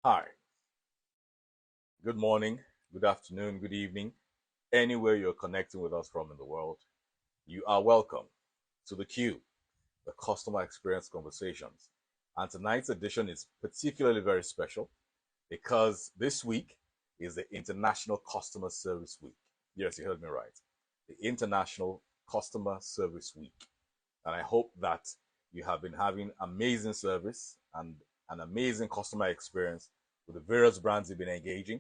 Hi, good morning, good afternoon, good evening, anywhere you're connecting with us from in the world. You are welcome to the Q, the Customer Experience Conversations. And tonight's edition is particularly very special because this week is the International Customer Service Week. Yes, you heard me right. The International Customer Service Week. And I hope that you have been having amazing service and an amazing customer experience with the various brands you've been engaging.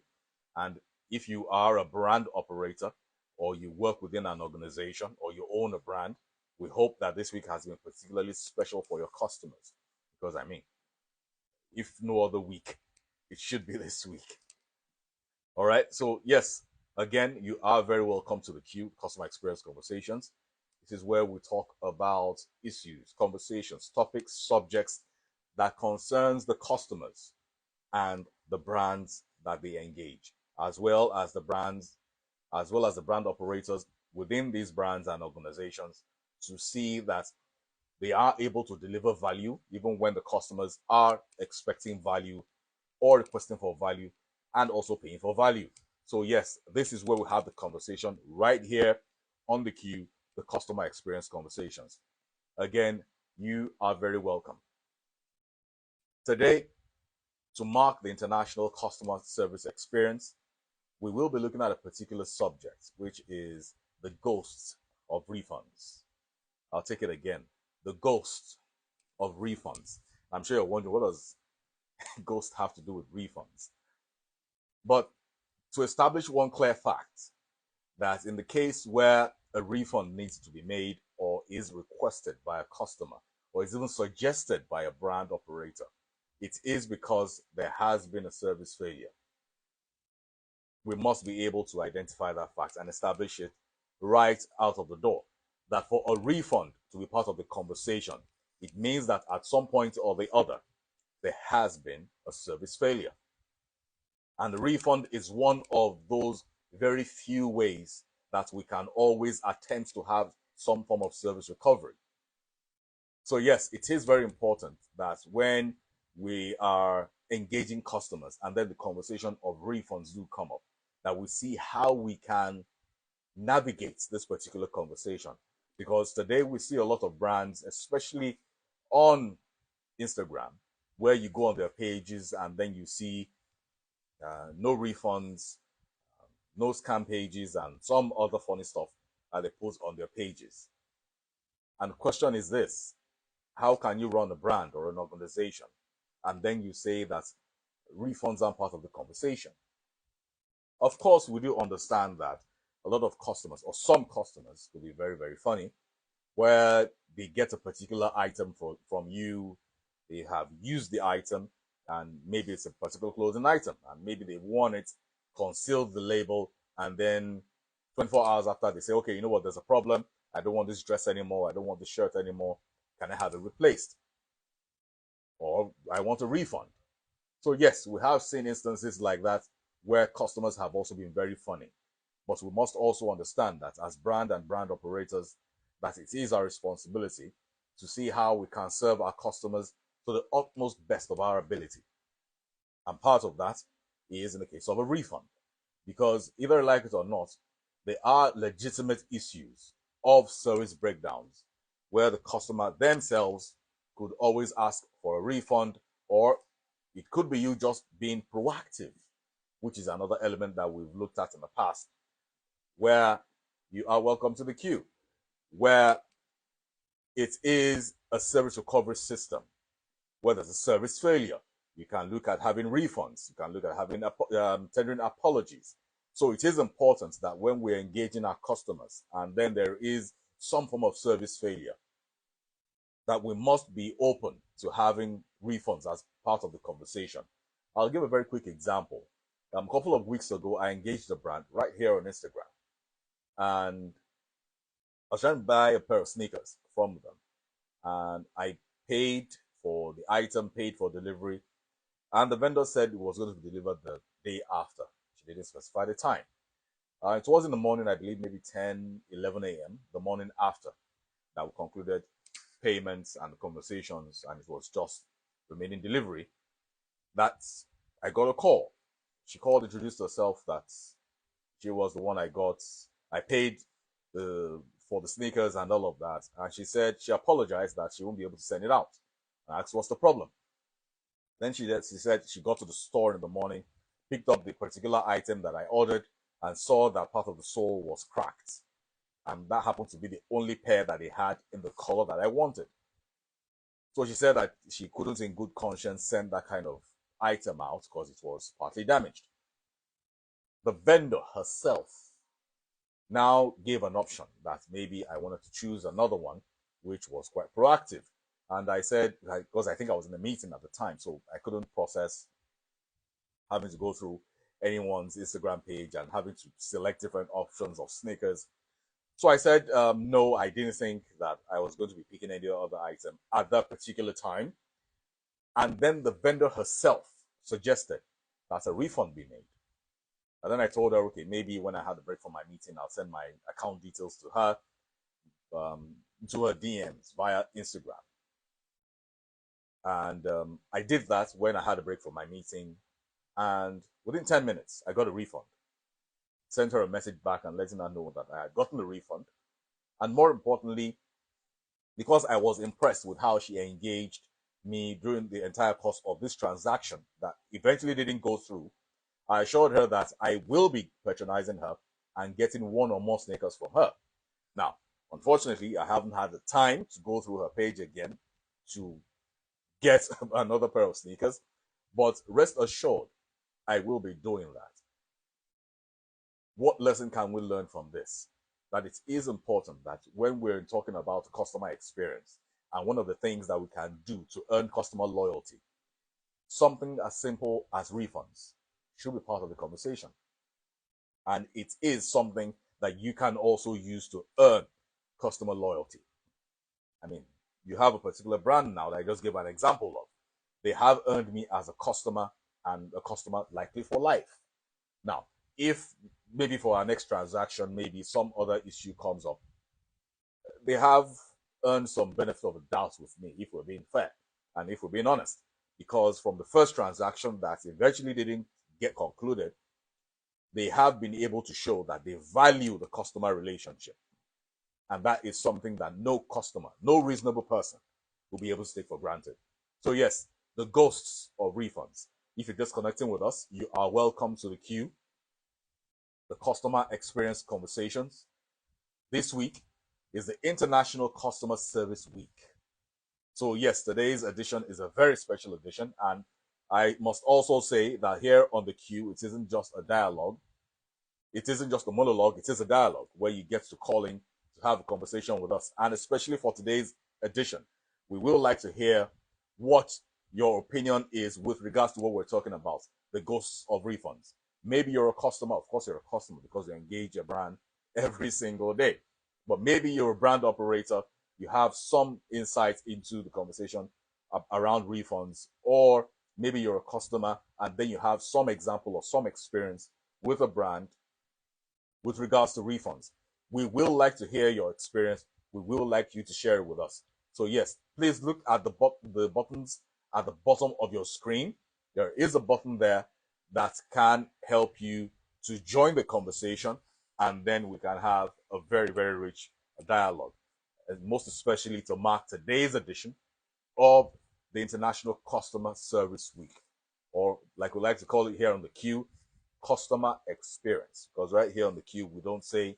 And if you are a brand operator or you work within an organization or you own a brand, we hope that this week has been particularly special for your customers. Because if no other week, it should be this week. All right. So, yes, again, you are very welcome to the Q Customer Experience Conversations. This is where we talk about issues, conversations, topics, subjects that concerns the customers and the brands that they engage, as well as the brand operators within these brands and organizations to see that they are able to deliver value even when the customers are expecting value or requesting for value and also paying for value. So yes, this is where we have the conversation right here on the Q, the customer experience conversations. Again, you are very welcome. Today, to mark the International Customer Service Experience, we will be looking at a particular subject, which is the ghosts of refunds. I'll take it again. The ghost of refunds. I'm sure you're wondering, what does ghost have to do with refunds? But to establish one clear fact, that in the case where a refund needs to be made or is requested by a customer or is even suggested by a brand operator, it is because there has been a service failure. We must be able to identify that fact and establish it right out of the door. That for a refund to be part of the conversation, it means that at some point or the other, there has been a service failure. And the refund is one of those very few ways that we can always attempt to have some form of service recovery. So yes, it is very important that when we are engaging customers and then the conversation of refunds do come up, that we see how we can navigate this particular conversation. Because today we see a lot of brands, especially on Instagram, where you go on their pages and then you see no refunds, no scam pages, and some other funny stuff that they post on their pages. And the question is this: how can you run a brand or an organization and then you say that refunds aren't part of the conversation? Of course, we do understand that a lot of customers, or some customers, could be very, very funny, where they get a particular item from you, they have used the item, and maybe it's a particular clothing item, and maybe they worn it, concealed the label, and then 24 hours after they say, okay, you know what, there's a problem. I don't want this dress anymore. I don't want this shirt anymore. Can I have it replaced? Or I want a refund. So yes, we have seen instances like that where customers have also been very funny. But we must also understand that as brand and brand operators, that it is our responsibility to see how we can serve our customers to the utmost best of our ability. And part of that is in the case of a refund. Because either like it or not, there are legitimate issues of service breakdowns where the customer themselves could always ask for a refund, or it could be you just being proactive, which is another element that we've looked at in the past, where you are welcome to the queue, where it is a service recovery system, where there's a service failure. You can look at having refunds. You can look at having tendering apologies. So it is important that when we're engaging our customers and then there is some form of service failure, that we must be open to having refunds as part of the conversation. I'll give a very quick example. A couple of weeks ago, I engaged a brand right here on Instagram, and I was trying to buy a pair of sneakers from them, and I paid for the item, paid for delivery, and the vendor said it was going to be delivered the day after. She didn't specify the time. It was in the morning, I believe, maybe 10, 11 a.m., the morning after that we concluded payments and conversations, and it was just remaining delivery. That's I got a call. She called, introduced herself that she was the one I paid for the sneakers and all of that. And she said she apologized that she won't be able to send it out. I asked, what's the problem? Then she said she got to the store in the morning, picked up the particular item that I ordered, and saw that part of the sole was cracked. And that happened to be the only pair that they had in the color that I wanted. So she said that she couldn't in good conscience send that kind of item out because it was partly damaged. The vendor herself now gave an option that maybe I wanted to choose another one, which was quite proactive. And I said, because I think I was in a meeting at the time, so I couldn't process having to go through anyone's Instagram page and having to select different options of sneakers. So I said, no, I didn't think that I was going to be picking any other item at that particular time. And then the vendor herself suggested that a refund be made. And then I told her, okay, maybe when I had a break from my meeting, I'll send my account details to her, to her DMs via Instagram. And I did that when I had a break from my meeting. And within 10 minutes, I got a refund. Sent her a message back and letting her know that I had gotten the refund. And more importantly, because I was impressed with how she engaged me during the entire course of this transaction that eventually didn't go through, I assured her that I will be patronizing her and getting one or more sneakers from her. Now, unfortunately, I haven't had the time to go through her page again to get another pair of sneakers, but rest assured, I will be doing that. What lesson can we learn from this? That it is important that when we're talking about customer experience and one of the things that we can do to earn customer loyalty, something as simple as refunds should be part of the conversation. And it is something that you can also use to earn customer loyalty. I mean, you have a particular brand now that I just gave an example of. They have earned me as a customer and a customer likely for life. Now, if maybe for our next transaction, maybe some other issue comes up, they have earned some benefit of the doubt with me if we're being fair and if we're being honest. Because from the first transaction that eventually didn't get concluded, they have been able to show that they value the customer relationship. And that is something that no customer, no reasonable person will be able to take for granted. So yes, the ghosts of refunds. If you're just connecting with us, you are welcome to the queue. The Customer Experience Conversations. This week is the International Customer Service Week. So yes, today's edition is a very special edition, and I must also say that here on the queue, it isn't just a dialogue. It isn't just a monologue, it is a dialogue where you get to call in to have a conversation with us. And especially for today's edition, we will like to hear what your opinion is with regards to what we're talking about, the ghosts of refunds. Maybe you're a customer. Of course, you're a customer because you engage your brand every single day. But maybe you're a brand operator. You have some insight into the conversation around refunds. Or maybe you're a customer and then you have some example or some experience with a brand with regards to refunds. We will like to hear your experience. We will like you to share it with us. So yes, please look at the buttons at the bottom of your screen. There is a button there that can help you to join the conversation, and then we can have a very, very rich dialogue, and most especially to mark today's edition of the International Customer Service Week, or like we like to call it here on the queue, customer experience. Because right here on the queue, we don't say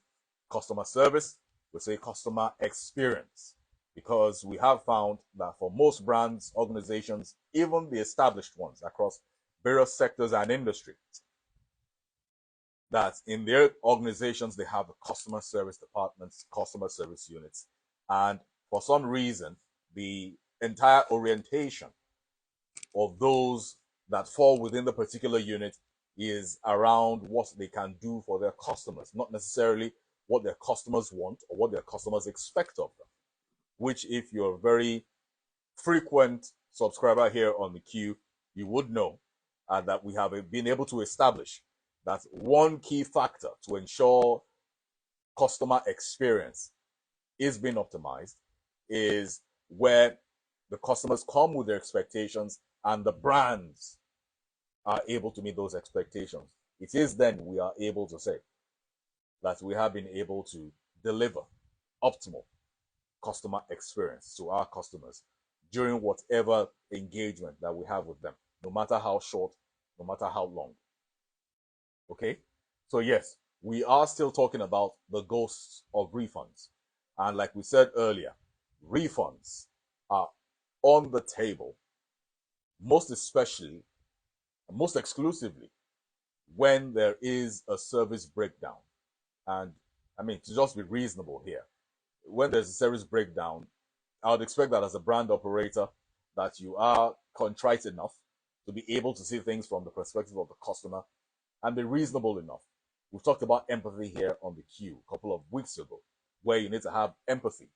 customer service, we say customer experience. Because we have found that for most brands, organizations, even the established ones across various sectors and industries, that in their organizations, they have the customer service departments, customer service units. And for some reason, the entire orientation of those that fall within the particular unit is around what they can do for their customers, not necessarily what their customers want or what their customers expect of them. Which, if you're a very frequent subscriber here on the queue, you would know that we have been able to establish that one key factor to ensure customer experience is being optimized is where the customers come with their expectations and the brands are able to meet those expectations, it is then we are able to say that we have been able to deliver optimal customer experience to our customers during whatever engagement that we have with them, no matter how short, no matter how long. Okay? So, yes, we are still talking about the ghosts of refunds. And like we said earlier, refunds are on the table, most especially, most exclusively, when there is a service breakdown. And I mean, to just be reasonable here, when there's a service breakdown, I would expect that as a brand operator, that you are contrite enough to be able to see things from the perspective of the customer and be reasonable enough. We've talked about empathy here on the queue a couple of weeks ago, where you need to have empathy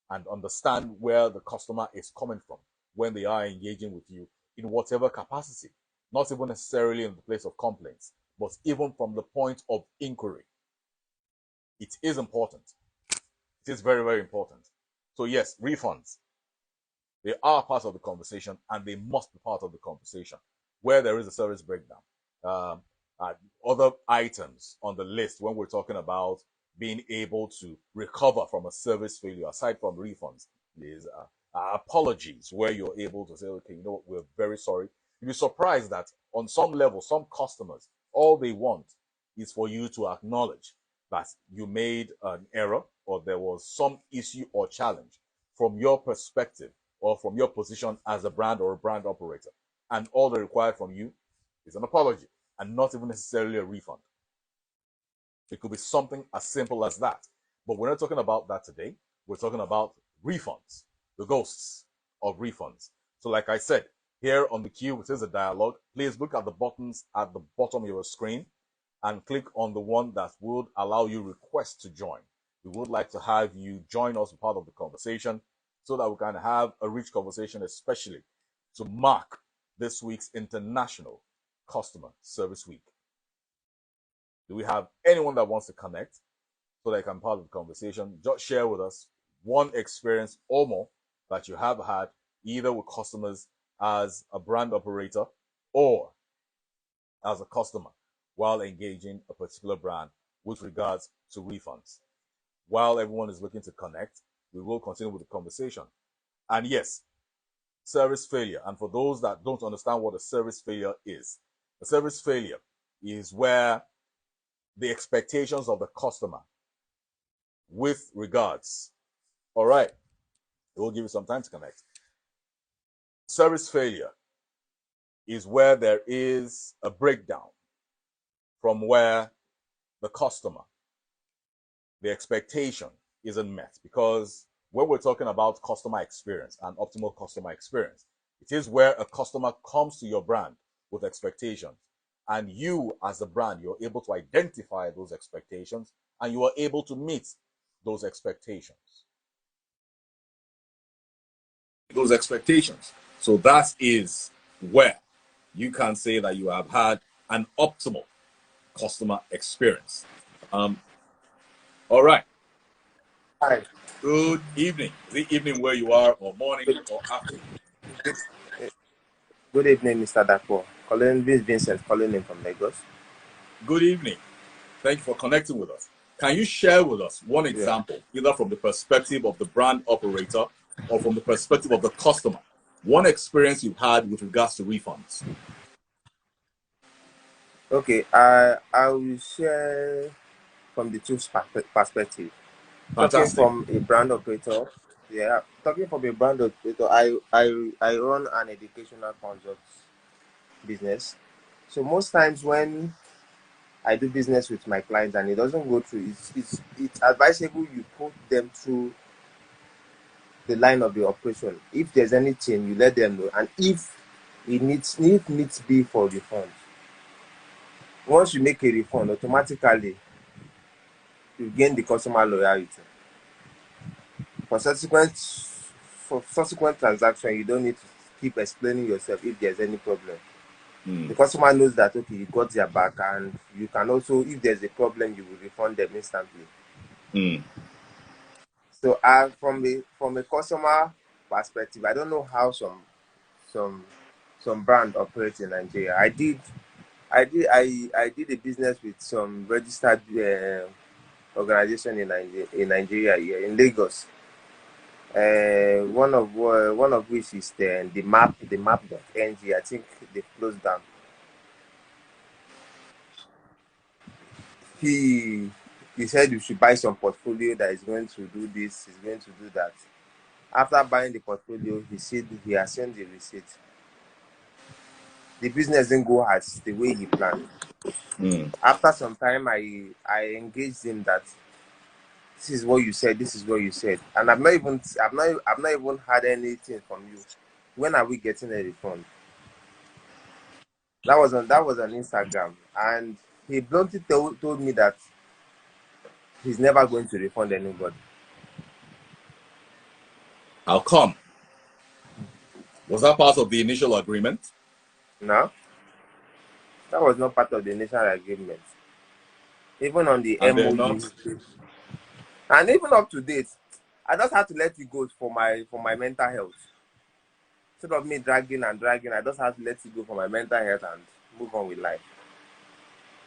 and understand where the customer is coming from when they are engaging with you in whatever capacity, not even necessarily in the place of complaints, but even from the point of inquiry. It is important. It is very, very important. So, yes, refunds, they are part of the conversation and they must be part of the conversation where there is a service breakdown. Um, Other items on the list when we're talking about being able to recover from a service failure, aside from refunds, is apologies, where you're able to say, okay, you know what, we're very sorry. You'll be surprised that on some level, some customers, all they want is for you to acknowledge that you made an error or there was some issue or challenge from your perspective or from your position as a brand or a brand operator. And all they require from you is an apology and not even necessarily a refund. It could be something as simple as that. But we're not talking about that today. We're talking about refunds, the ghosts of refunds. So, like I said, here on the queue, which is a dialogue, please look at the buttons at the bottom of your screen and click on the one that would allow you request to join. We would like to have you join us as part of the conversation so that we can have a rich conversation, especially to mark this week's International Customer Service Week. Do we have anyone that wants to connect so they can be part of the conversation? Just share with us one experience or more that you have had either with customers as a brand operator or as a customer while engaging a particular brand with regards to refunds. While everyone is looking to connect, we will continue with the conversation. And yes, service failure. And for those that don't understand what a service failure is, a service failure is where the expectations of the customer with regards. All right, we'll give you some time to connect. Service failure is where there is a breakdown from where the customer, the expectation isn't met. Because when we're talking about customer experience and optimal customer experience, it is where a customer comes to your brand with expectations. And you, as a brand, you're able to identify those expectations and you are able to meet those expectations. Those expectations. So that is where you can say that you have had an optimal customer experience. All right. Hi. Good evening. Is it evening where you are, or morning, or afternoon? Good evening, Mr. Dapo. Calling this Vincent calling in from Lagos. Good evening. Thank you for connecting with us. Can you share with us one example, either from the perspective of the brand operator or from the perspective of the customer, one experience you've had with regards to refunds? Okay, I will share from the two perspective. Talking Fantastic. from a brand operator, talking from a brand operator, I run an educational consult business. So most times when I do business with my clients and it doesn't go through, it's advisable you put them through the line of the operation. If there's anything, you let them know, and if needs be for refund. Once you make a refund, automatically you gain the customer loyalty. For subsequent transaction, you don't need to keep explaining yourself if there's any problem. The customer knows that okay, you got their back, and you can also, if there's a problem, you will refund them instantly. So, from a customer perspective, I don't know how some some brand operates in Nigeria. I did a business with some registered organization in Nigeria here in Lagos. One of which is the map.ng. I think they closed down. He he said you should buy some portfolio that is going to do this, is going to do that. After buying the portfolio, he said he has sent the receipt. The business didn't go as the way he planned. Mm. After some time, I engaged him that this is what you said, this is what you said, and I've not even had anything from you. When are we getting a refund? That was on Instagram, and he bluntly told me that he's never going to refund anybody. How come? Was that part of the initial agreement? No, that was not part of the initial agreement. Even on the And they're MOU, not. and even up to date, I just had to let it go for my mental health. Instead of me dragging and dragging, I just had to let it go for my mental health and move on with life.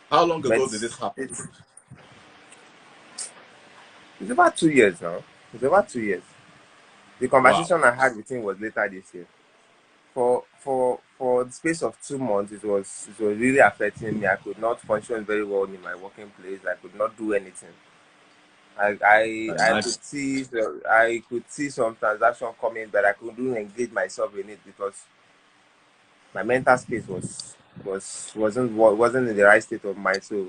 How long But ago did this happen? it's about 2 years now. It's about 2 years. The Wow. conversation I had with him was later this year. For the space of 2 months, it was really affecting me. I could not function very well in my working place. I could not do anything. I I imagine. could see some transaction coming, but I couldn't engage myself in it because my mental space wasn't in the right state of mind. So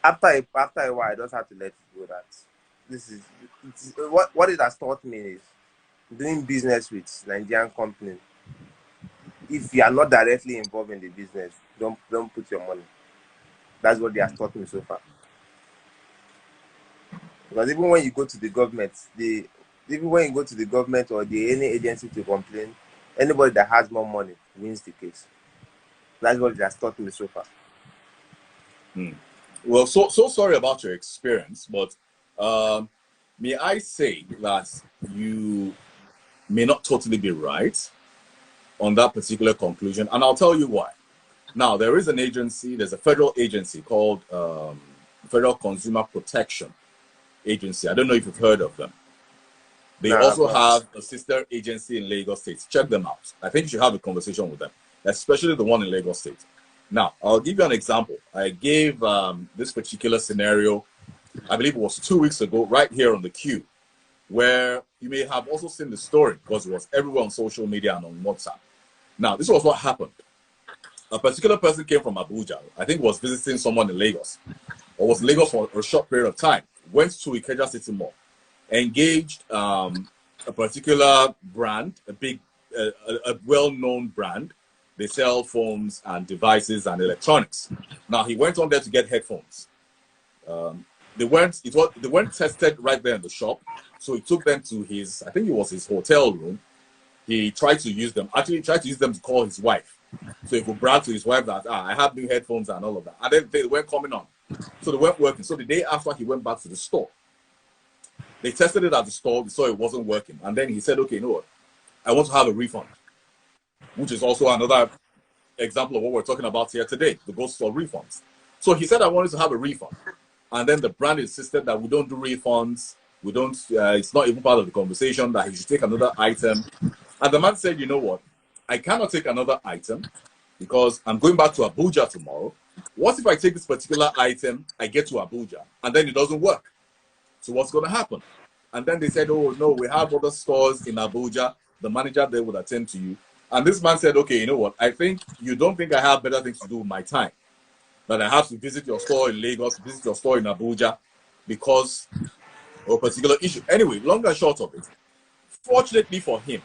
after a while, I just had to let it go. That this is what it has taught me is doing business with Nigerian companies. If you are not directly involved in the business, don't put your money. That's what they have taught me so far. Because even when you go to the government, even when you go to the government or any agency to complain, anybody that has more money wins the case. That's what it has taught me so far. Hmm. Well, so sorry about your experience, but um, may I say that you may not totally be right on that particular conclusion, and I'll tell you why. Now, there is an agency, there's a federal agency called Federal Consumer Protection Agency. I don't know if you've heard of them. They No, I've also not. have a sister agency in Lagos State. Check them out. I think you should have a conversation with them, especially the one in Lagos State. Now, I'll give you an example. I gave this particular scenario, I believe it was 2 weeks ago, right here on the queue, where you may have also seen the story because it was everywhere on social media and on WhatsApp. Now, this was what happened. A particular person came from Abuja, I think was visiting someone in Lagos, or was in Lagos for a short period of time, went to Ikeja City Mall, engaged a particular brand, a well-known brand. They sell phones and devices and electronics. Now he went on there to get headphones. They weren't tested right there in the shop, so he took them to his, I think it was his hotel room. He tried to use them. Actually, tried to use them to call his wife, so he could brag to his wife that I have new headphones and all of that. And then they weren't coming on, so they weren't working. So the day after he went back to the store, they tested it at the store, they saw it wasn't working. And then he said, okay, you know what? I want to have a refund, which is also another example of what we're talking about here today, the Ghosts of Refunds. So he said, I wanted to have a refund. And then the brand insisted that we don't do refunds. We don't, it's not even part of the conversation that he should take another item. And the man said, you know what? I cannot take another item because I'm going back to Abuja tomorrow. What if I take this particular item, I get to Abuja, and then it doesn't work? So what's going to happen? And then they said, oh, no, we have other stores in Abuja. The manager there would attend to you. And this man said, okay, you know what? I think you don't think I have better things to do with my time. That I have to visit your store in Lagos, visit your store in Abuja because of a particular issue. Anyway, long and short of it, fortunately for him,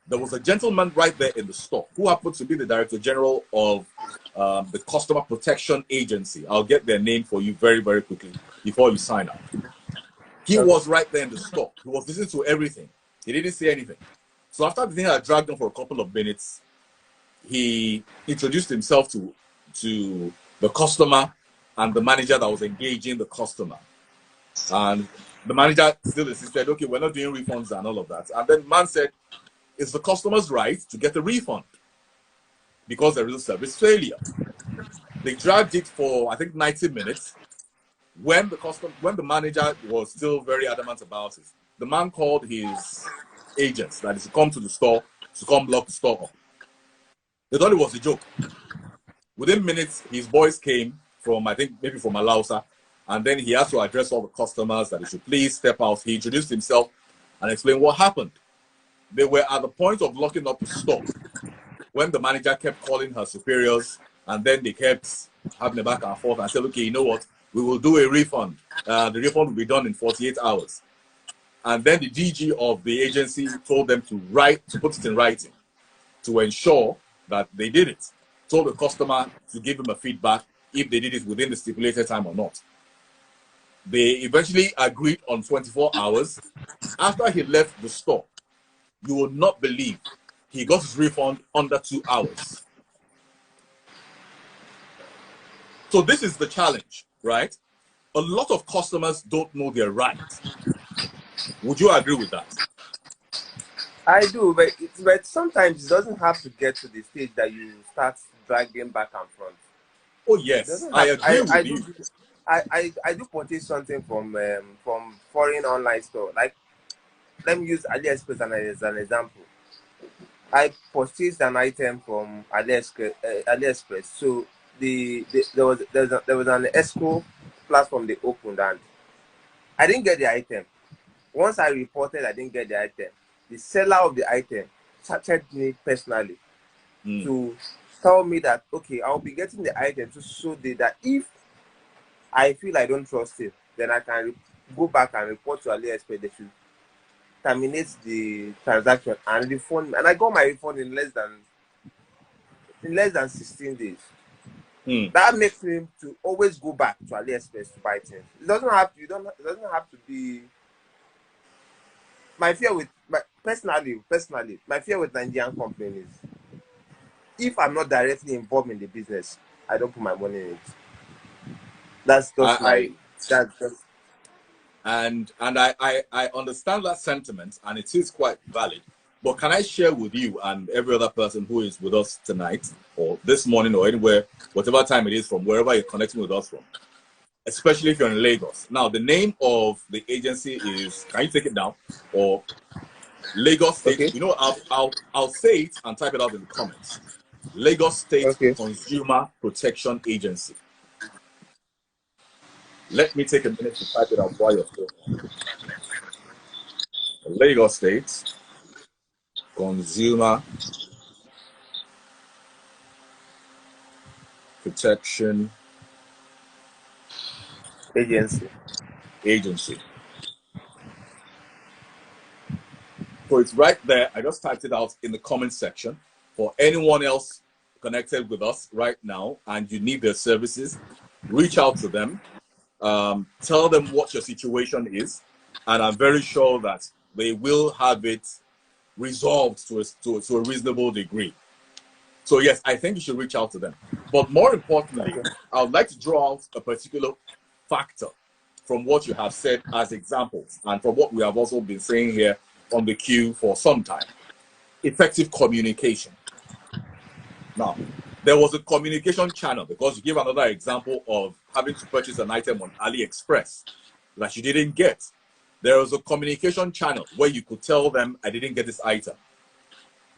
there was a gentleman right there in the store who happened to be the director general of the Customer Protection Agency. I'll get their name for you very, very quickly before you sign up. He Okay. was right there in the store. He was listening to everything. He didn't say anything. So after the thing had dragged on for a couple of minutes, he introduced himself to the customer and the manager that was engaging the customer. And the manager still insisted, okay, we're not doing refunds and all of that. And then the man said, it's the customer's right to get a refund. because there is a service failure. They dragged it for, I think, 90 minutes. When the manager was still very adamant about it, the man called his agents that he should come to the store to come lock the store up. They thought it was a joke. Within minutes, his boys came from, I think, maybe from Alausa, and then he had to address all the customers that they should please step out. He introduced himself and explained what happened. They were at the point of locking up the store when the manager kept calling her superiors, and then they kept having a back and forth and said, okay, you know what? We will do a refund. The refund will be done in 48 hours. And then the DG of the agency told them to put it in writing to ensure that they did it. Told the customer to give him a feedback if they did it within the stipulated time or not. They eventually agreed on 24 hours. After he left the store, you will not believe he got his refund under 2 hours. So this is the challenge, right? A lot of customers don't know their rights. Would you agree with that? I do, but sometimes it doesn't have to get to the stage that you start dragging back and front. Oh yes, I agree with you. I do purchase something from foreign online store. Like, let me use AliExpress as an example. I purchased an item from AliExpress. So there was an escrow platform they opened, and I didn't get the item. Once I reported I didn't get the item, the seller of the item chatted me personally to tell me that, okay, I'll be getting the item to show that if I feel I don't trust it, then I can go back and report to AliExpress. They should terminate the transaction and refund me. And I got my refund in less than 16 days. That makes me to always go back to AliExpress to buy things. It doesn't have to be my fear with personally, my fear with Nigerian companies. If I'm not directly involved in the business, I don't put my money in it. That's just and I understand that sentiment, and it is quite valid. But can I share with you and every other person who is with us tonight, or this morning, or anywhere, whatever time it is, from wherever you're connecting with us from, especially if you're in Lagos. Now, the name of the agency is, can you take it down? Or Lagos State. Okay. You know, I'll say it and type it out in the comments. Lagos State Consumer Protection Agency. Let me take a minute to type it out while you're still on. Lagos State Consumer Protection Agency. So it's right there. I just typed it out in the comment section. For anyone else connected with us right now and you need their services, reach out to them. Tell them what your situation is, and I'm very sure that they will have it resolved to a reasonable degree. So yes, I think you should reach out to them. But more importantly, I would like to draw out a particular factor from what you have said as examples, and from what we have also been saying here on the queue for some time. Effective communication. Now, there was a communication channel, because you give another example of having to purchase an item on AliExpress that you didn't get. There was a communication channel where you could tell them, I didn't get this item.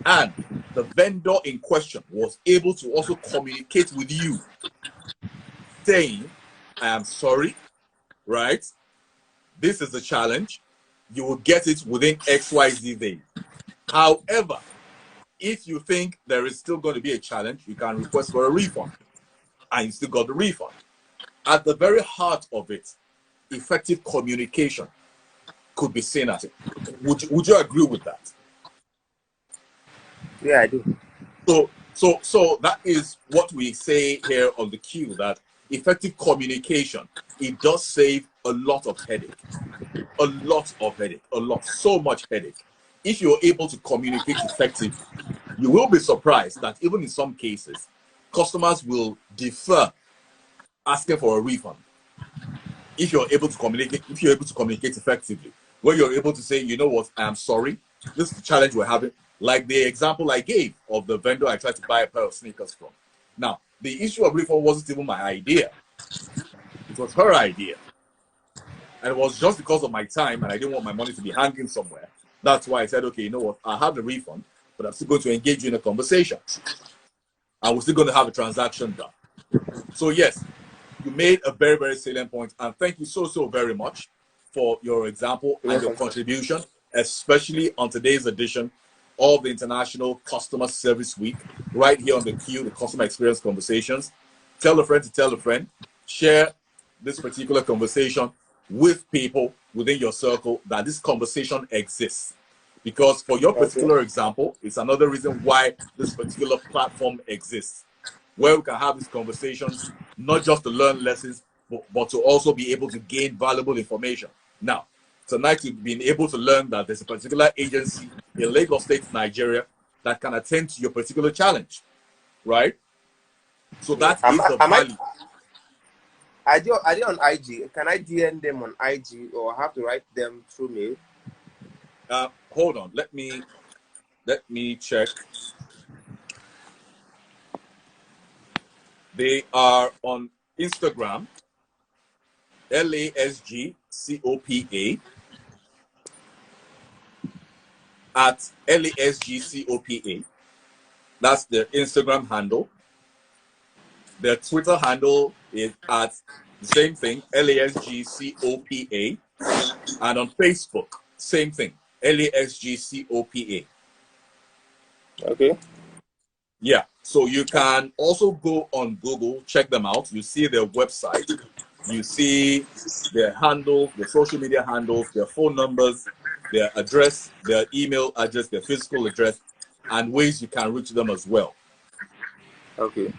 And the vendor in question was able to also communicate with you, saying, I am sorry, right? This is the challenge. You will get it within XYZ days. However, if you think there is still going to be a challenge, you can request for a refund, and you still got the refund. At the very heart of it, effective communication could be seen as it. Would you agree with that? Yeah, I do. So that is what we say here on the queue, that effective communication, it does save a lot of headache. So much headache. If you're able to communicate effectively, you will be surprised that even in some cases, customers will defer asking for a refund. If you're able to communicate effectively, where you're able to say, you know what, I am sorry, this is the challenge we're having, Like the example I gave of the vendor I tried to buy a pair of sneakers from. Now, the issue of refund wasn't even my idea. It was her idea. And it was just because of my time and I didn't want my money to be hanging somewhere. That's why I said, okay, you know what? I have the refund, but I'm still going to engage you in a conversation. And we're still going to have a transaction done. So yes, you made a very, very salient point. And thank you so very much for your example and Yes, your sir. contribution, especially on today's edition of the International Customer Service Week, right here on the Q, the Customer Experience Conversations. Tell a friend to tell a friend. Share this particular conversation with people within your circle that this conversation exists. Because for your Okay. particular example, it's another reason why this particular platform exists, where we can have these conversations, not just to learn lessons, but to also be able to gain valuable information. Now, tonight you've been able to learn that there's a particular agency in Lagos State, Nigeria, that can attend to your particular challenge, right? So Yeah. that is the Am I? value. Are they on IG? Can I DM them on IG or have to write them through mail? Hold on, let me check. They are on Instagram, LASGCOPA, at LASGCOPA. That's their Instagram handle. Their Twitter handle is at the same thing, LASGCOPA. And on Facebook, same thing, LASGCOPA. Okay. Yeah, so you can also go on Google, check them out. You see their website, you see their handles, their social media handles, their phone numbers, their address, their email address, their physical address, and ways you can reach them as well. Okay.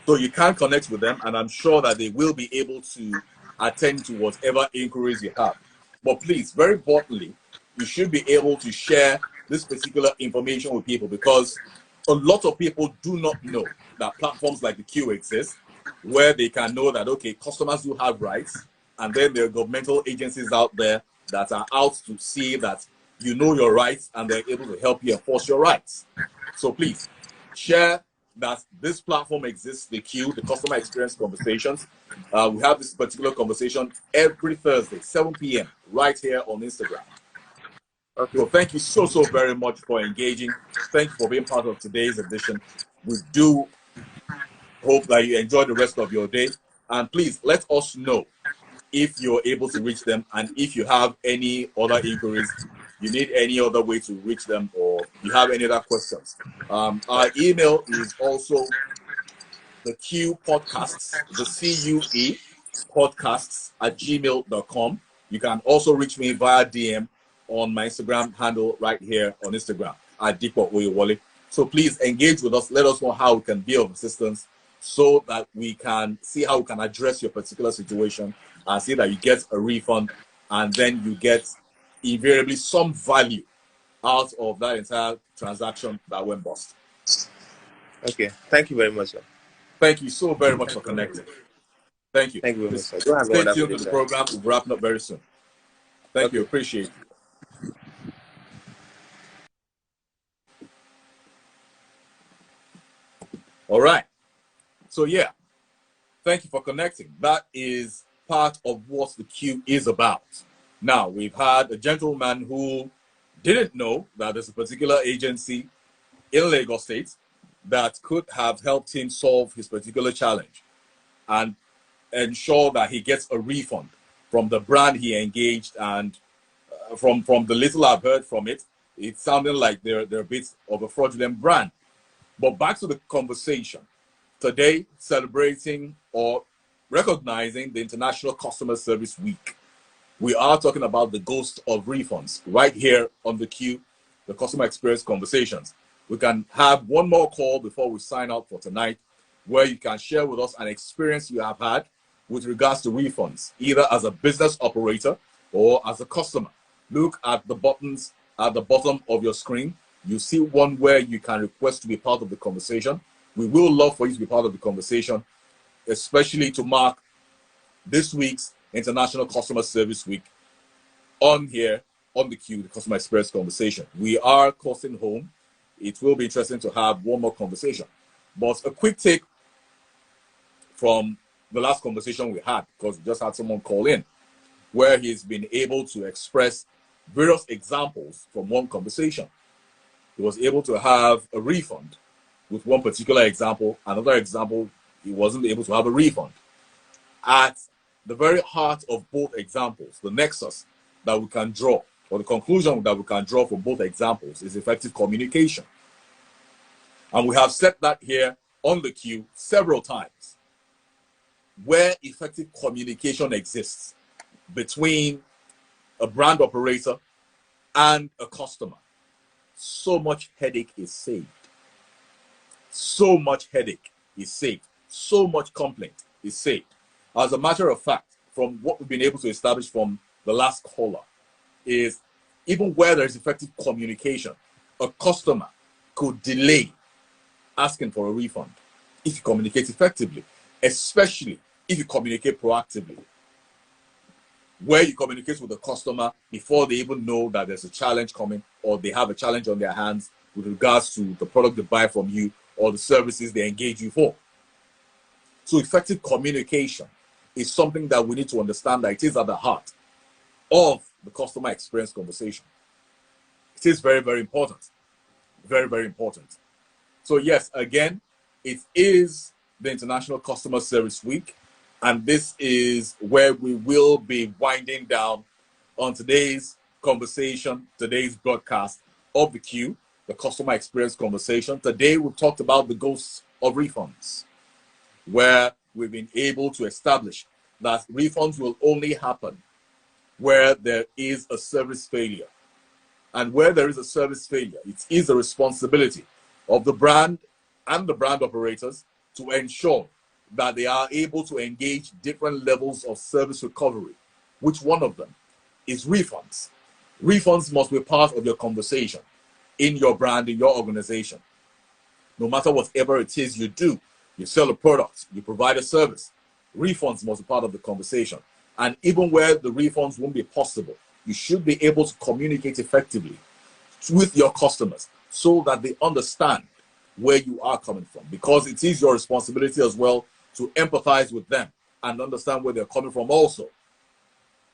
So you can connect with them, and I'm sure that they will be able to attend to whatever inquiries you have. But please, very importantly, you should be able to share this particular information with people, because a lot of people do not know that platforms like the Q exist, where they can know that, okay, customers do have rights, and then there are governmental agencies out there that are out to see that you know your rights and they're able to help you enforce your rights. So please share that this platform exists, the Q, the Customer Experience Conversations. We have this particular conversation every Thursday, 7 p.m., right here on Instagram. Okay. So thank you so very much for engaging. Thank you for being part of today's edition. We do hope that you enjoy the rest of your day. And please let us know if you're able to reach them, and if you have any other inquiries, you need any other way to reach them, or you have any other questions. Our email is also the Q podcasts, the CUE podcasts at gmail.com. You can also reach me via DM on my Instagram handle right here on Instagram at Deepak Oyewole. So please engage with us. Let us know how we can be of assistance, so that we can see how we can address your particular situation and see that you get a refund, and then you get invariably some value out of that entire transaction that went bust. Okay. Thank you very much, sir. Thank you so very much for connecting. Thank you. Thank you very much, Please sir. Do have a stay wonderful tuned day, to the sir. program. We'll be wrapping up very soon. Thank you. Okay. Appreciate it. All right. So, yeah, thank you for connecting. That is part of what the Q is about. Now, we've had a gentleman who didn't know that there's a particular agency in Lagos State that could have helped him solve his particular challenge and ensure that he gets a refund from the brand he engaged. And from the little I've heard from it, it sounded like they're a bit of a fraudulent brand. But back to the conversation. Today, celebrating or recognizing the International Customer Service Week, we are talking about the Ghost of Refunds right here on the Q, the Customer Experience Conversations. We can have one more call before we sign out for tonight, where you can share with us an experience you have had with regards to refunds, either as a business operator or as a customer. Look at the buttons at the bottom of your screen. You see one where you can request to be part of the conversation. We will love for you to be part of the conversation, especially to mark this week's International Customer Service Week on here on the Q, the Customer Experience Conversation. We are crossing home it will be interesting to have one more conversation. But a quick take from the last conversation we had, because we just had someone call in, where he's been able to express various examples from one conversation. He was able to have a refund with one particular example. Another example, he wasn't able to have a refund. At the very heart of both examples, the nexus that we can draw, or the conclusion that we can draw from both examples, is effective communication. And we have said that here on the queue several times. Where effective communication exists between a brand operator and a customer, so much headache is saved. So much headache is saved. So much complaint is saved. As a matter of fact, from what we've been able to establish from the last caller, is even where there is effective communication, a customer could delay asking for a refund if you communicate effectively, especially if you communicate proactively, where you communicate with the customer before they even know that there's a challenge coming, or they have a challenge on their hands with regards to the product they buy from you or the services they engage you for. So effective communication is something that we need to understand that it is at the heart of the customer experience conversation. It is very, very important. Very, very important. So yes, again, it is the International Customer Service Week, and this is where we will be winding down on today's conversation, today's broadcast of the Q, the customer experience conversation. Today, we've talked about the ghosts of refunds, where we've been able to establish that refunds will only happen where there is a service failure. And where there is a service failure, it is the responsibility of the brand and the brand operators to ensure that they are able to engage different levels of service recovery. Which one of them is refunds? Refunds must be part of your conversation in your brand, in your organization. No matter whatever it is you do, you sell a product, you provide a service, refunds must be part of the conversation. And even where the refunds won't be possible, you should be able to communicate effectively with your customers so that they understand where you are coming from, because it is your responsibility as well to empathize with them and understand where they're coming from also.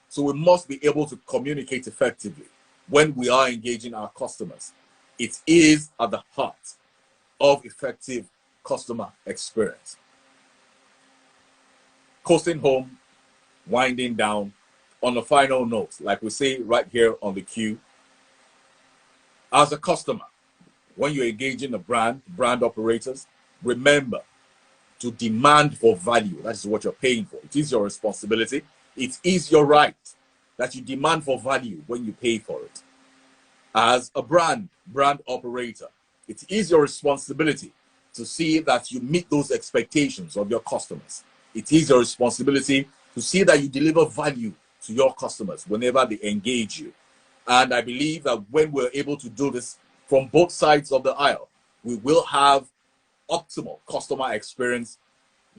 So we must be able to communicate effectively when we are engaging our customers. It is at the heart of effective customer experience. Coasting home, winding down, on a final note, like we say right here on the queue, as a customer, when you're engaging a brand operators, remember to demand for value. That is what you're paying for. It is your responsibility. It is your right that you demand for value when you pay for it. As a brand operator, it is your responsibility to see that you meet those expectations of your customers. It is your responsibility to see that you deliver value to your customers whenever they engage you. And I believe that when we're able to do this from both sides of the aisle, we will have optimal customer experience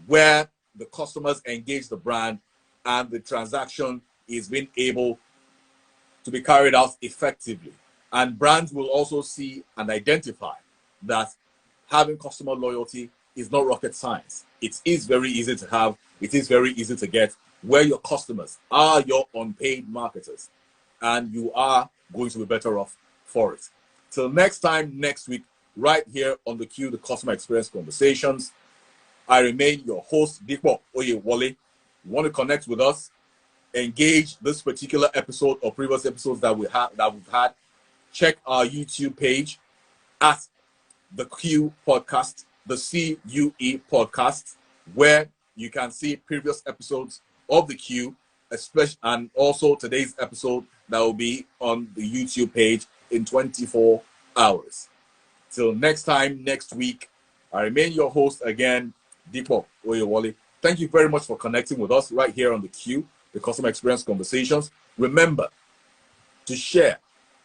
where the customers engage the brand and the transaction is being able to be carried out effectively. And brands will also see and identify that having customer loyalty is not rocket science. It is very easy to have. It is very easy to get, where your customers are your unpaid marketers, and you are going to be better off for it. Till next time, next week, right here on the Q, the Customer Experience Conversations, I remain your host, Dikbo Oyewole. You want to connect with us, engage this particular episode or previous episodes that we've had, check our YouTube page at the Q Podcast, the CUE Podcast, where you can see previous episodes of the Q, especially, and also today's episode that will be on the YouTube page in 24 hours. Till next time, next week, I remain your host again, Deepak Oyewole. Thank you very much for connecting with us right here on the Q, the Customer Experience Conversations. Remember to share,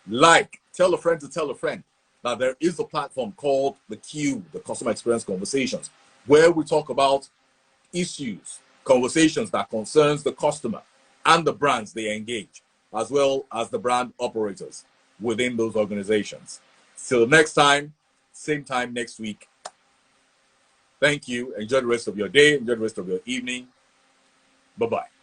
like, tell a friend to tell a friend that there is a platform called the Q, the Customer Experience Conversations, where we talk about issues, conversations that concerns the customer and the brands they engage, as well as the brand operators within those organizations. Till next time, same time next week. Thank you. Enjoy the rest of your day. Enjoy the rest of your evening. Bye-bye.